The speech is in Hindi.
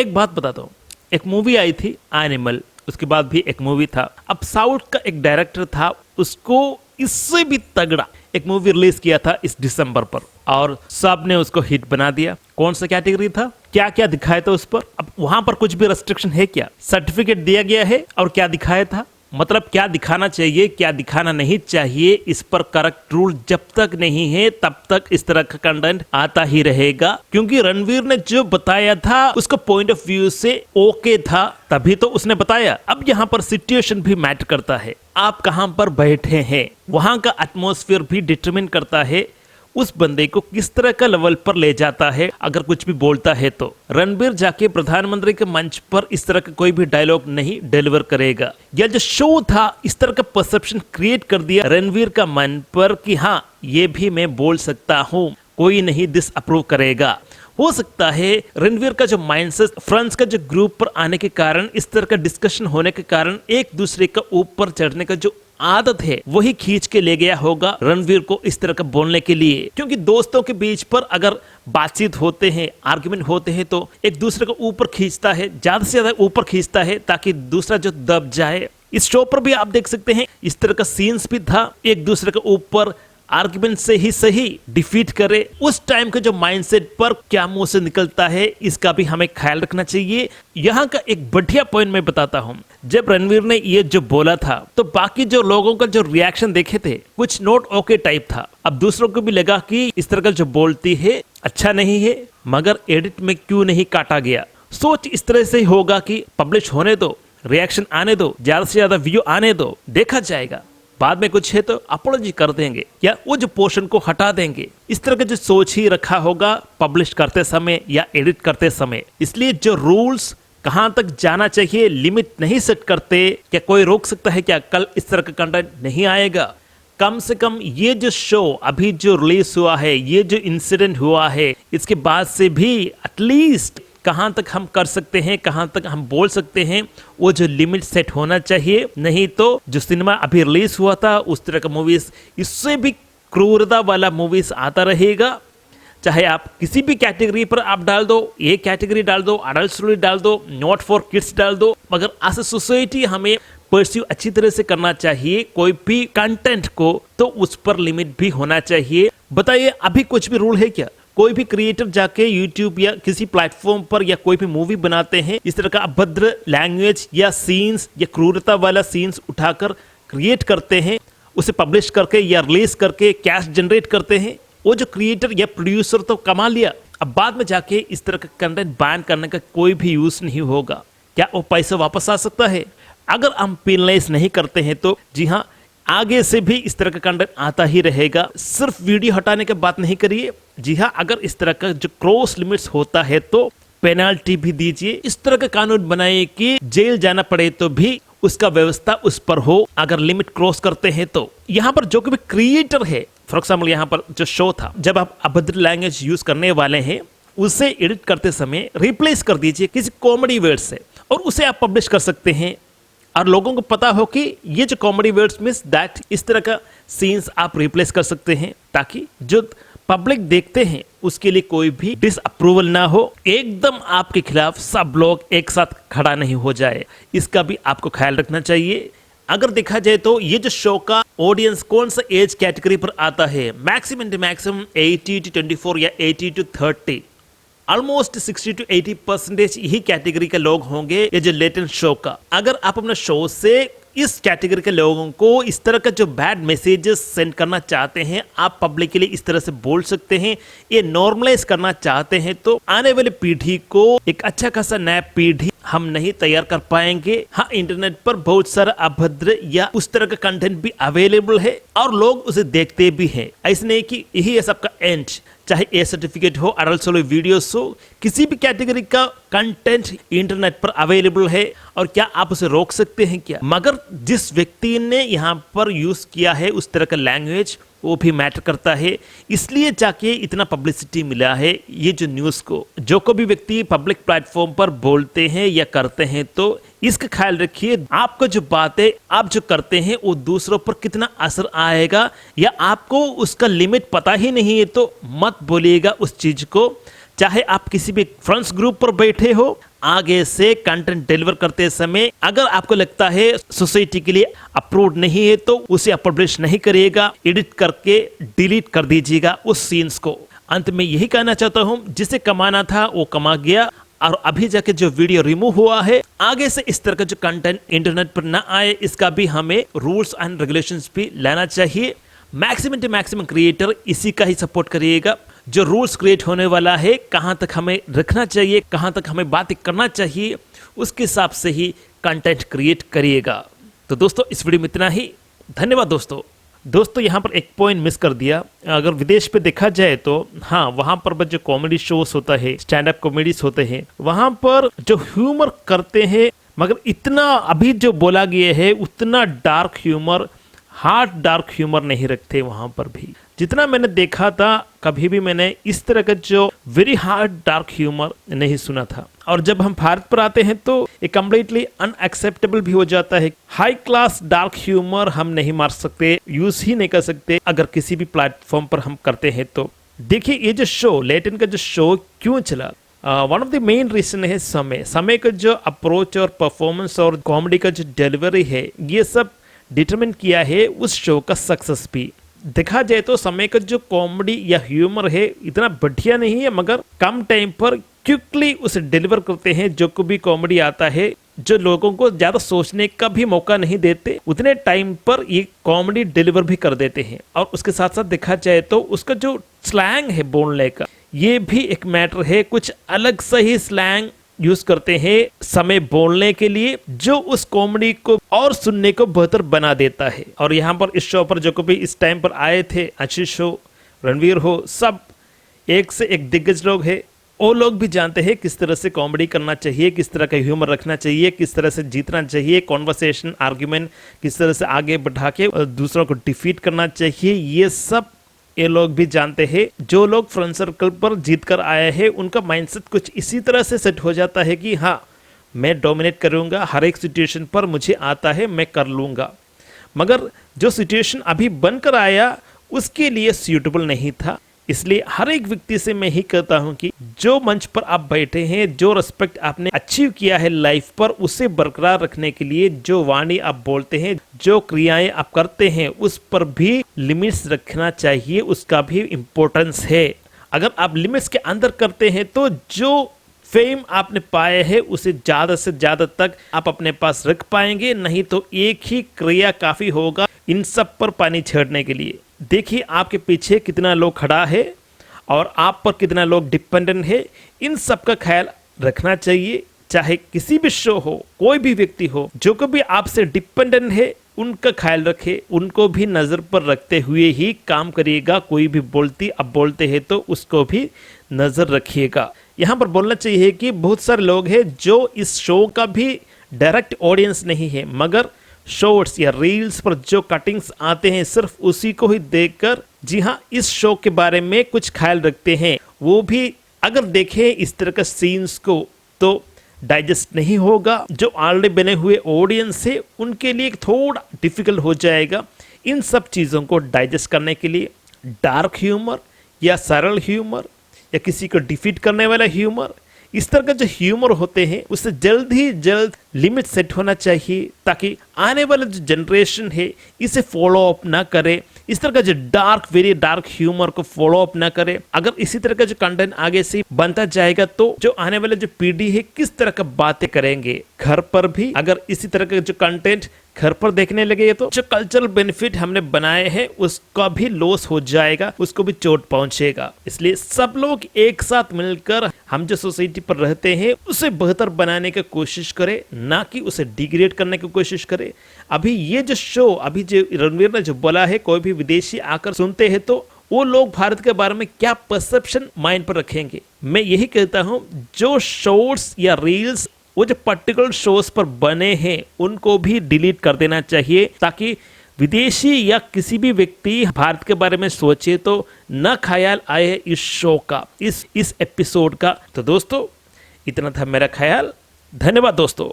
एक बात बताता हूँ, एक मूवी आई थी एनिमल, उसके बाद भी एक मूवी था। अब साउथ का एक डायरेक्टर था, उसको इससे भी तगड़ा एक मूवी रिलीज किया था इस दिसंबर पर, और सब ने उसको हिट बना दिया। कौन सा कैटेगरी था, क्या क्या दिखाया था उस पर? अब वहां पर कुछ भी रेस्ट्रिक्शन है क्या? सर्टिफिकेट दिया गया है और क्या दिखाया था, मतलब क्या दिखाना चाहिए क्या दिखाना नहीं चाहिए, इस पर करेक्ट रूल जब तक नहीं है तब तक इस तरह का कंटेंट आता ही रहेगा। क्योंकि रणवीर ने जो बताया था उसका पॉइंट ऑफ व्यू से ओके था, तभी तो उसने बताया। अब यहाँ पर सिचुएशन भी मैटर करता है, आप कहां पर बैठे हैं, वहां का एटमॉस्फेयर भी डिटरमिन करता है उस बंदे को किस तरह का लेवल पर ले जाता है। अगर कुछ भी बोलता है तो रणबीर जाके प्रधानमंत्री के मंच पर इस तरह का कोई भी डायलॉग नहीं डिलीवर करेगा। यह जो शो था इस तरह का परसेप्शन क्रिएट कर दिया रणबीर का मन पर कि हाँ ये भी मैं बोल सकता हूँ, कोई नहीं डिस अप्रूव करेगा। हो सकता है रणवीर का जो माइंडसेट फ्रेंड्स का जो ग्रुप पर आने के कारण, इस तरह का डिस्कशन होने के कारण एक दूसरे का ऊपर चढ़ने का जो आदत है वही खींच के ले गया होगा रणवीर को इस तरह का बोलने के लिए। क्योंकि दोस्तों के बीच पर अगर बातचीत होते हैं, आर्गुमेंट होते हैं तो एक दूसरे को ऊपर खींचता है, ज्यादा से ज्यादा ऊपर खींचता है ताकि दूसरा जो दब जाए। इस शो पर भी आप देख सकते हैं इस तरह का सीन्स भी था, एक दूसरे के ऊपर आर्गुमेंट से ही सही डिफीट करे। उस टाइम के जो माइंडसेट पर क्या मुंह से निकलता है इसका भी हमें ख्याल रखना चाहिए। यहाँ का एक बढ़िया पॉइंट मैं बताता हूँ, जब रणवीर ने ये जो बोला था तो बाकी जो लोगों का जो रिएक्शन देखे थे कुछ नोट ओके टाइप था। अब दूसरों को भी लगा कि इस तरह का जो बोलती है अच्छा नहीं है, मगर एडिट में क्यों नहीं काटा गया। सोच इस तरह से होगा कि पब्लिश होने दो, रिएक्शन आने दो, ज्यादा से ज्यादा व्यू आने दो, देखा जाएगा, बाद में कुछ है तो अपोलॉजी कर देंगे या वो जो पोर्शन को हटा देंगे। इस तरह का जो सोच ही रखा होगा पब्लिश करते समय या एडिट करते समय। इसलिए जो रूल्स कहां तक जाना चाहिए लिमिट नहीं सेट करते। क्या कोई रोक सकता है क्या कल इस तरह का कंटेंट नहीं आएगा? कम से कम ये जो शो अभी जो रिलीज हुआ है, ये जो इंसिडेंट हुआ है, इसके बाद से भी एटलीस्ट कहां तक हम कर सकते हैं, कहां तक हम बोल सकते हैं, वो जो लिमिट सेट होना चाहिए। नहीं तो जो सिनेमा अभी रिलीज हुआ था उस तरह का मूवीज, इससे भी क्रूरता वाला मूवीज आता रहेगा। चाहे आप किसी भी कैटेगरी पर आप डाल दो, ये कैटेगरी डाल दो, अडल्ट स्टोरी डाल दो, नॉट फॉर किड्स डाल दो, मगर एज ए सोसाइटी हमें परस्यू अच्छी तरह से करना चाहिए। कोई भी कंटेंट को तो उस पर लिमिट भी होना चाहिए। बताइए अभी कुछ भी रूल है क्या? कोई भी क्रिएटर जाके यूट्यूब या किसी प्लेटफॉर्म पर या कोई भी मूवी बनाते हैं, इस तरह का अभद्र लैंग्वेज या सीन्स या क्रूरता वाला सीन्स उठाकर क्रिएट करते हैं, उसे पब्लिश करके या रिलीज करके कैश जनरेट करते हैं, वो जो क्रिएटर या प्रोड्यूसर तो कमा लिया। अब बाद में जाके इस तरह का कंटेंट बैन करने का कोई भी यूज नहीं होगा। क्या वो पैसे वापस आ सकता है? अगर हम पेनलाइज नहीं करते हैं तो जी हाँ, आगे से भी इस तरह का कंटेंट आता ही रहेगा। सिर्फ वीडियो हटाने की बात नहीं करिए। जी हाँ, अगर इस तरह का जो क्रॉस लिमिट्स होता है तो पेनाल्टी भी दीजिए। इस तरह का कानून बनाए कि जेल जाना पड़े तो भी उसका व्यवस्था उस पर हो अगर लिमिट क्रॉस करते हैं तो। यहाँ पर जो भी क्रिएटर है, फॉर एग्जाम्पल यहाँ पर जो शो था, जब आप अभद्र लैंग्वेज यूज करने वाले हैं उसे एडिट करते समय रिप्लेस कर दीजिए किसी कॉमेडी वर्ड से और उसे आप पब्लिश कर सकते हैं। और लोगों को पता हो कि ये जो कॉमेडी वर्ड्स मींस दैट, इस तरह का सीन्स आप रिप्लेस कर सकते हैं ताकि जो पब्लिक देखते हैं उसके लिए कोई भी डिसअप्रूवल ना हो, एकदम आपके खिलाफ सब लोग एक साथ खड़ा नहीं हो जाए। इसका भी आपको ख्याल रखना चाहिए। अगर देखा जाए तो ये जो शो का ऑडियंस कौन सा एज कैटेगरी पर आता है, मैक्सिमम टू मैक्सिमम 80 to 24 या 80 to 30, ऑलमोस्ट 60 to 80% यही कैटेगरी के लोग होंगे ये जो लेटेंट शो का। अगर आप अपने शो से इस कैटेगरी के लोगों को इस तरह का जो बैड मैसेजेस सेंड करना चाहते हैं, आप पब्लिक के लिए इस तरह से बोल सकते हैं, ये नॉर्मलाइज करना चाहते हैं, तो आने वाली पीढ़ी को एक अच्छा खासा नया पीढ़ी हम नहीं तैयार कर पाएंगे। हाँ, इंटरनेट पर बहुत सारा अभद्र या उस तरह का कंटेंट भी अवेलेबल है और लोग उसे देखते भी हैं। ऐसे नहीं कि यही है सबका एंड। चाहे ए सर्टिफिकेट हो, अडल्ट सोलो वीडियोस हो, किसी भी कैटेगरी का कंटेंट इंटरनेट पर अवेलेबल है और क्या आप उसे रोक सकते हैं क्या? मगर जिस व्यक्ति ने यहाँ पर यूज किया है उस तरह का लैंग्वेज, वो भी मैटर करता है। इसलिए जाके इतना पब्लिसिटी मिला है ये जो न्यूज़ को। जो कोई भी व्यक्ति पब्लिक प्लेटफॉर्म पर बोलते हैं या करते हैं तो इसका ख्याल रखिए, आपको जो बातें आप जो करते हैं वो दूसरों पर कितना असर आएगा, या आपको उसका लिमिट पता ही नहीं है तो मत बोलिएगा उस चीज को। चाहे आप किसी भी फ्रेंड्स ग्रुप पर बैठे हो, आगे से कंटेंट डिलीवर करते समय अगर आपको लगता है सोसाइटी के लिए अप्रूव्ड नहीं है तो उसे आप पब्लिश नहीं करिएगा, एडिट करके डिलीट कर दीजिएगा उस सीन्स को। अंत में यही कहना चाहता हूं, जिसे कमाना था वो कमा गया, और अभी जाके जो वीडियो रिमूव हुआ है, आगे से इस तरह का जो कंटेंट इंटरनेट पर ना आए, इसका भी हमें रूल्स एंड रेगुलेशंस भी लाना चाहिए। मैक्सिमम टू मैक्सिमम क्रिएटर इसी का ही सपोर्ट करिएगा। जो रूल्स क्रिएट होने वाला है, कहां तक हमें रखना चाहिए, कहां तक हमें बातें करना चाहिए, उसके हिसाब से ही कंटेंट क्रिएट करिएगा। तो दोस्तों इस वीडियो में इतना ही। धन्यवाद दोस्तों यहाँ पर एक पॉइंट मिस कर दिया। अगर विदेश पे देखा जाए तो हाँ, वहाँ पर जो कॉमेडी शोज होता है, स्टैंड अप कॉमेडीज होते हैं, वहाँ पर जो ह्यूमर करते हैं, मगर इतना अभी जो बोला गया है उतना dark humour, hard dark humour नहीं रखते वहाँ पर भी। जितना मैंने देखा था, कभी भी मैंने इस तरह का जो वेरी हार्ड डार्क ह्यूमर नहीं सुना था। और जब हम भारत पर आते हैं तो ये कम्प्लीटली अनएक्सेप्टेबल भी हो जाता है। हाई क्लास डार्क ह्यूमर हम नहीं मार सकते, यूज ही नहीं कर सकते अगर किसी भी प्लेटफॉर्म पर हम करते हैं तो। देखिए ये जो शो लेटेन का जो शो क्यों चला, one of the main reason है समय का जो अप्रोच और परफॉर्मेंस और कॉमेडी का जो डिलीवरी है, ये सब डिटरमिन किया है उस शो का सक्सेस भी। देखा जाए तो समय का जो कॉमेडी या ह्यूमर है इतना बढ़िया नहीं है, मगर कम टाइम पर क्विकली उसे डिलीवर करते हैं। जो भी कॉमेडी आता है, जो लोगों को ज्यादा सोचने का भी मौका नहीं देते, उतने टाइम पर ये कॉमेडी डिलीवर भी कर देते हैं। और उसके साथ साथ देखा जाए तो उसका जो स्लैंग है बोलने का, ये भी एक मैटर है। कुछ अलग सा ही स्लैंग यूज करते हैं समय बोलने के लिए, जो उस कॉमेडी को और सुनने को बेहतर बना देता है। और यहाँ पर इस शो पर जो भी इस टाइम पर आए थे, आशीष हो, रणवीर हो, सब एक से एक दिग्गज लोग हैं। वो लोग भी जानते हैं किस तरह से कॉमेडी करना चाहिए, किस तरह का ह्यूमर रखना चाहिए, किस तरह से जीतना चाहिए, कॉन्वर्सेशन आर्ग्यूमेंट किस तरह से आगे बढ़ा के दूसरों को डिफीट करना चाहिए। ये सब ये लोग भी जानते हैं। जो लोग फ्रेंड सर्कल पर जीत कर आए हैं, उनका माइंडसेट कुछ इसी तरह से सेट हो जाता है कि हाँ, मैं डोमिनेट करूंगा, हर एक सिचुएशन पर मुझे आता है, मैं कर लूंगा। मगर जो सिचुएशन अभी बनकर आया उसके लिए सूटेबल नहीं था। इसलिए हर एक व्यक्ति से मैं ही कहता हूं कि जो मंच पर आप बैठे हैं, जो रिस्पेक्ट आपने अचीव किया है लाइफ पर, उसे बरकरार रखने के लिए जो वाणी आप बोलते हैं, जो क्रियाएं आप करते हैं, उस पर भी लिमिट्स रखना चाहिए। उसका भी इम्पोर्टेंस है। अगर आप लिमिट्स के अंदर करते हैं तो जो फेम आपने पाए है उसे ज्यादा से ज्यादा तक आप अपने पास रख पाएंगे, नहीं तो एक ही क्रिया काफी होगा इन सब पर पानी छेड़ने के लिए। देखिए आपके पीछे कितना लोग खड़ा है और आप पर कितना लोग डिपेंडेंट है, इन सब का ख्याल रखना चाहिए। चाहे किसी भी शो हो, कोई भी व्यक्ति हो, जो कभी आपसे डिपेंडेंट है, उनका ख्याल रखे, उनको भी नजर पर रखते हुए ही काम करिएगा। कोई भी अब बोलते हैं तो उसको भी नजर रखिएगा। यहाँ पर बोलना चाहिए कि बहुत सारे लोग हैं जो इस शो का भी डायरेक्ट ऑडियंस नहीं है, मगर शॉर्ट्स या रील्स पर जो कटिंग्स आते हैं, सिर्फ उसी को ही देखकर जी हाँ इस शो के बारे में कुछ ख्याल रखते हैं। वो भी अगर देखें इस तरह का सीन्स को तो डाइजेस्ट नहीं होगा। जो ऑलरेडी बने हुए ऑडियंस है उनके लिए थोड़ा डिफिकल्ट हो जाएगा इन सब चीज़ों को डाइजेस्ट करने के लिए। डार्क ह्यूमर या सरल ह्यूमर या किसी को डिफीट करने वाला ह्यूमर, इस तरह का जो ह्यूमर होते हैं उससे जल्द ही जल्द लिमिट सेट होना चाहिए, ताकि आने वाला जो जनरेशन है इसे फॉलो अप ना करे। इस तरह का जो वेरी डार्क ह्यूमर को फॉलो अप ना करे। अगर इसी तरह का जो कंटेंट आगे से बनता जाएगा तो जो आने वाले जो पीढ़ी है किस तरह का बातें करेंगे। घर पर भी अगर इसी तरह का जो कंटेंट घर पर देखने लगे तो जो कल्चरल बेनिफिट हमने बनाए हैं उसका भी लॉस हो जाएगा, उसको भी चोट पहुंचेगा। इसलिए सब लोग एक साथ मिलकर हम जो सोसाइटी पर रहते हैं उसे बेहतर बनाने की कोशिश करें, ना कि उसे डिग्रेड करने की कोशिश करें। अभी ये जो शो अभी जो रणवीर ने जो बोला है, कोई भी विदेशी आकर सुनते हैं तो वो लोग भारत के बारे में क्या परसेप्शन माइंड पर रखेंगे। मैं यही कहता हूं जो शॉर्ट्स या रील्स वो जो पर्टिकुलर शोज पर बने हैं उनको भी डिलीट कर देना चाहिए, ताकि विदेशी या किसी भी व्यक्ति भारत के बारे में सोचे तो न ख्याल आए इस शो का, इस एपिसोड का। तो दोस्तों इतना था मेरा ख्याल। धन्यवाद दोस्तों।